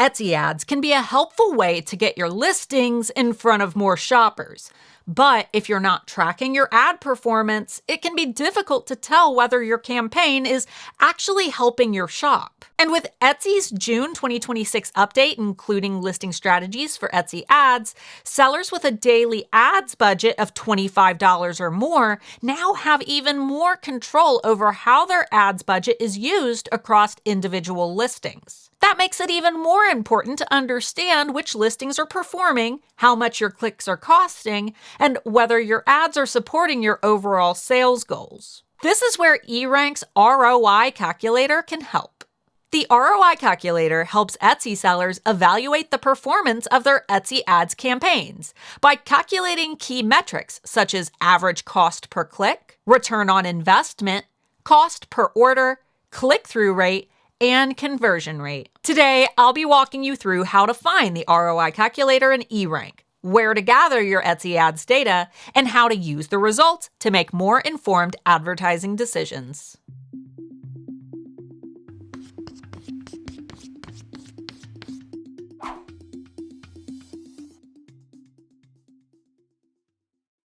Etsy ads can be a helpful way to get your listings in front of more shoppers. But if you're not tracking your ad performance, it can be difficult to tell whether your campaign is actually helping your shop. And with Etsy's June 2026 update, including listing strategies for Etsy ads, sellers with a daily ads budget of $25 or more now have even more control over how their ads budget is used across individual listings. That makes it even more important to understand which listings are performing, how much your clicks are costing, and whether your ads are supporting your overall sales goals. This is where eRank's ROI calculator can help. The ROI calculator helps Etsy sellers evaluate the performance of their Etsy ads campaigns by calculating key metrics such as average cost per click, return on investment, cost per order, click-through rate, and conversion rate. Today, I'll be walking you through how to find the ROI calculator in eRank, where to gather your Etsy ads data, and how to use the results to make more informed advertising decisions.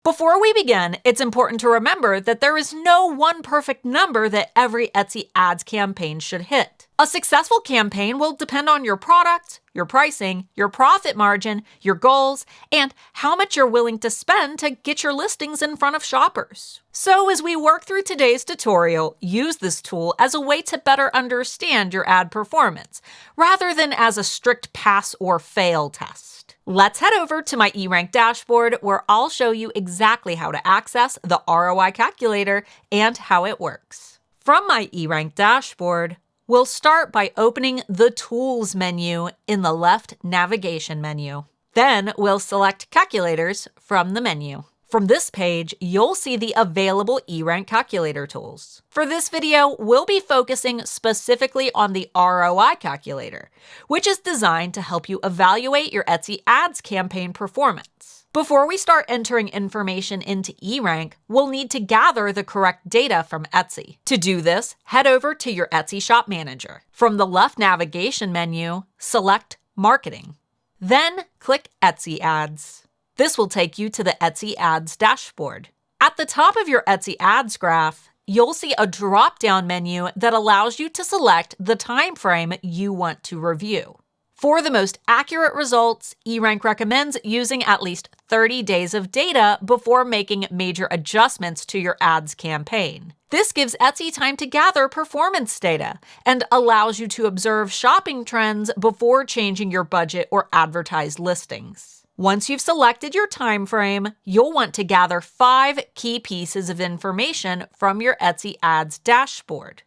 Before we begin, it's important to remember that there is no one perfect number that every Etsy ads campaign should hit. A successful campaign will depend on your product, your pricing, your profit margin, your goals, and how much you're willing to spend to get your listings in front of shoppers. So as we work through today's tutorial, use this tool as a way to better understand your ad performance, rather than as a strict pass or fail test. Let's head over to my eRank dashboard, where I'll show you exactly how to access the ROI calculator and how it works. From my eRank dashboard, we'll start by opening the Tools menu in the left navigation menu. Then we'll select Calculators from the menu. From this page, you'll see the available eRank calculator tools. For this video, we'll be focusing specifically on the ROI calculator, which is designed to help you evaluate your Etsy ads campaign performance. Before we start entering information into eRank, we'll need to gather the correct data from Etsy. To do this, head over to your Etsy Shop Manager. From the left navigation menu, select Marketing. Then click Etsy Ads. This will take you to the Etsy Ads dashboard. At the top of your Etsy Ads graph, you'll see a drop-down menu that allows you to select the time frame you want to review. For the most accurate results, eRank recommends using at least 30 days of data before making major adjustments to your ads campaign. This gives Etsy time to gather performance data and allows you to observe shopping trends before changing your budget or advertised listings. Once you've selected your time frame, you'll want to gather 5 key pieces of information from your Etsy Ads dashboard.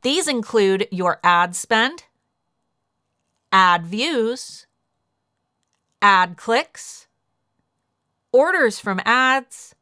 These include your ad spend, ad views, ad clicks, orders from ads,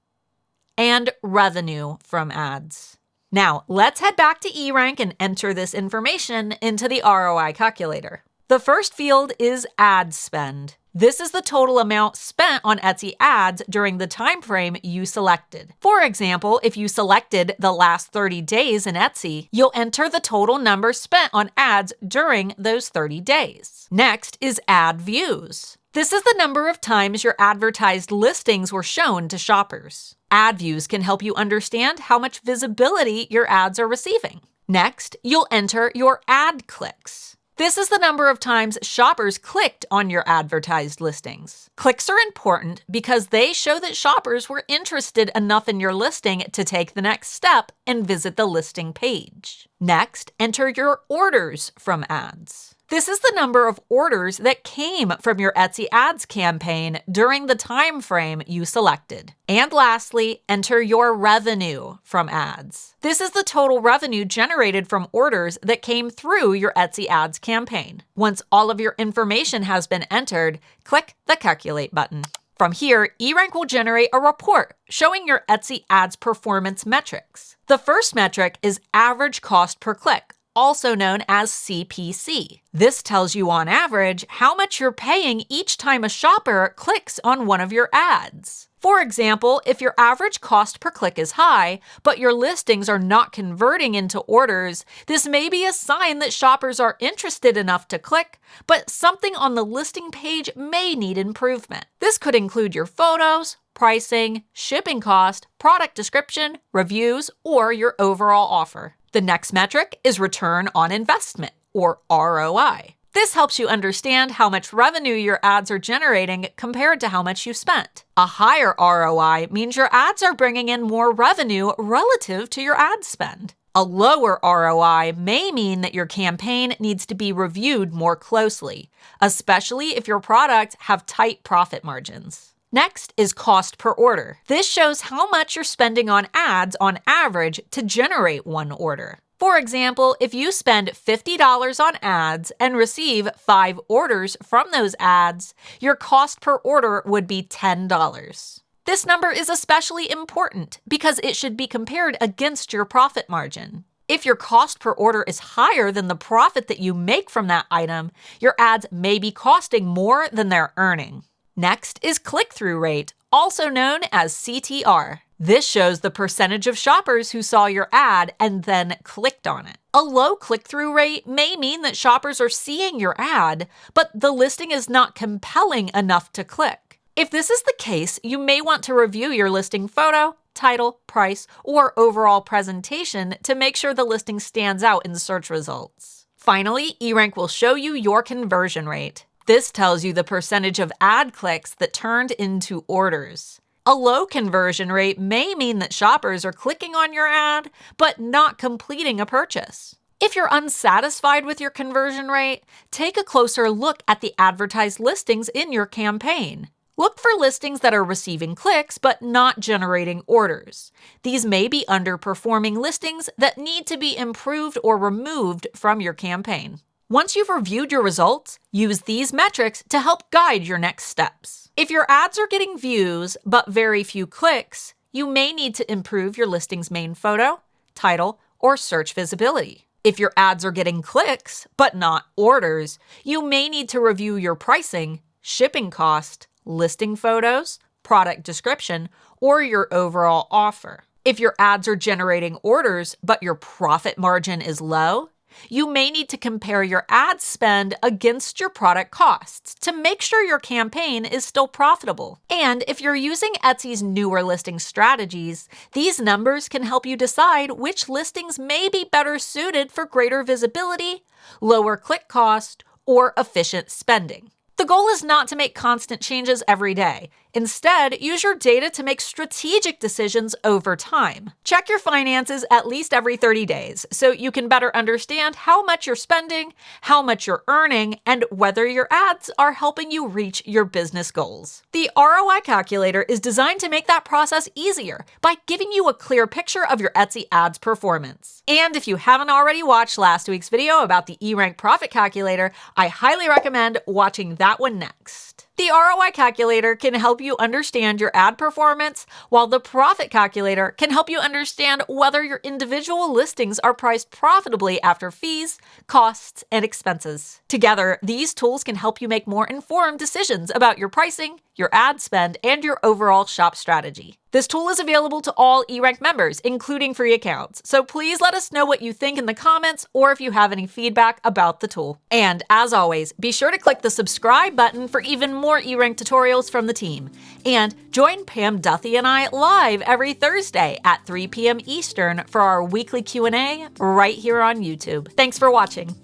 and revenue from ads. Now, let's head back to eRank and enter this information into the ROI calculator. The first field is ad spend. This is the total amount spent on Etsy ads during the time frame you selected. For example, if you selected the last 30 days in Etsy, you'll enter the total number spent on ads during those 30 days. Next is ad views. This is the number of times your advertised listings were shown to shoppers. Ad views can help you understand how much visibility your ads are receiving. Next, you'll enter your ad clicks. This is the number of times shoppers clicked on your advertised listings. Clicks are important because they show that shoppers were interested enough in your listing to take the next step and visit the listing page. Next, enter your orders from ads. This is the number of orders that came from your Etsy ads campaign during the time frame you selected. And lastly, enter your revenue from ads. This is the total revenue generated from orders that came through your Etsy ads campaign. Once all of your information has been entered, click the Calculate button. From here, eRank will generate a report showing your Etsy ads performance metrics. The first metric is average cost per click, also known as CPC. This tells you on average how much you're paying each time a shopper clicks on one of your ads. For example, if your average cost per click is high, but your listings are not converting into orders, this may be a sign that shoppers are interested enough to click, but something on the listing page may need improvement. This could include your photos, pricing, shipping cost, product description, reviews, or your overall offer. The next metric is return on investment, or ROI. This helps you understand how much revenue your ads are generating compared to how much you spent. A higher ROI means your ads are bringing in more revenue relative to your ad spend. A lower ROI may mean that your campaign needs to be reviewed more closely, especially if your products have tight profit margins. Next is cost per order. This shows how much you're spending on ads on average to generate one order. For example, if you spend $50 on ads and receive 5 orders from those ads, your cost per order would be $10. This number is especially important because it should be compared against your profit margin. If your cost per order is higher than the profit that you make from that item, your ads may be costing more than they're earning. Next is click-through rate, also known as CTR. This shows the percentage of shoppers who saw your ad and then clicked on it. A low click-through rate may mean that shoppers are seeing your ad, but the listing is not compelling enough to click. If this is the case, you may want to review your listing photo, title, price, or overall presentation to make sure the listing stands out in search results. Finally, eRank will show you your conversion rate. This tells you the percentage of ad clicks that turned into orders. A low conversion rate may mean that shoppers are clicking on your ad, but not completing a purchase. If you're unsatisfied with your conversion rate, take a closer look at the advertised listings in your campaign. Look for listings that are receiving clicks but not generating orders. These may be underperforming listings that need to be improved or removed from your campaign. Once you've reviewed your results, use these metrics to help guide your next steps. If your ads are getting views but very few clicks, you may need to improve your listing's main photo, title, or search visibility. If your ads are getting clicks but not orders, you may need to review your pricing, shipping cost, listing photos, product description, or your overall offer. If your ads are generating orders but your profit margin is low, you may need to compare your ad spend against your product costs to make sure your campaign is still profitable. And if you're using Etsy's newer listing strategies, these numbers can help you decide which listings may be better suited for greater visibility, lower click cost, or efficient spending. The goal is not to make constant changes every day. Instead, use your data to make strategic decisions over time. Check your finances at least every 30 days so you can better understand how much you're spending, how much you're earning, and whether your ads are helping you reach your business goals. The ROI calculator is designed to make that process easier by giving you a clear picture of your Etsy ads performance. And if you haven't already watched last week's video about the eRank profit calculator, I highly recommend watching that one next. The ROI calculator can help you understand your ad performance, while the profit calculator can help you understand whether your individual listings are priced profitably after fees, costs, and expenses. Together, these tools can help you make more informed decisions about your pricing, your ad spend, and your overall shop strategy. This tool is available to all eRank members, including free accounts, so please let us know what you think in the comments or if you have any feedback about the tool. And as always, be sure to click the subscribe button for even more eRank tutorials from the team. And join Pam Duthie and I live every Thursday at 3 p.m. Eastern for our weekly Q&A right here on YouTube. Thanks for watching.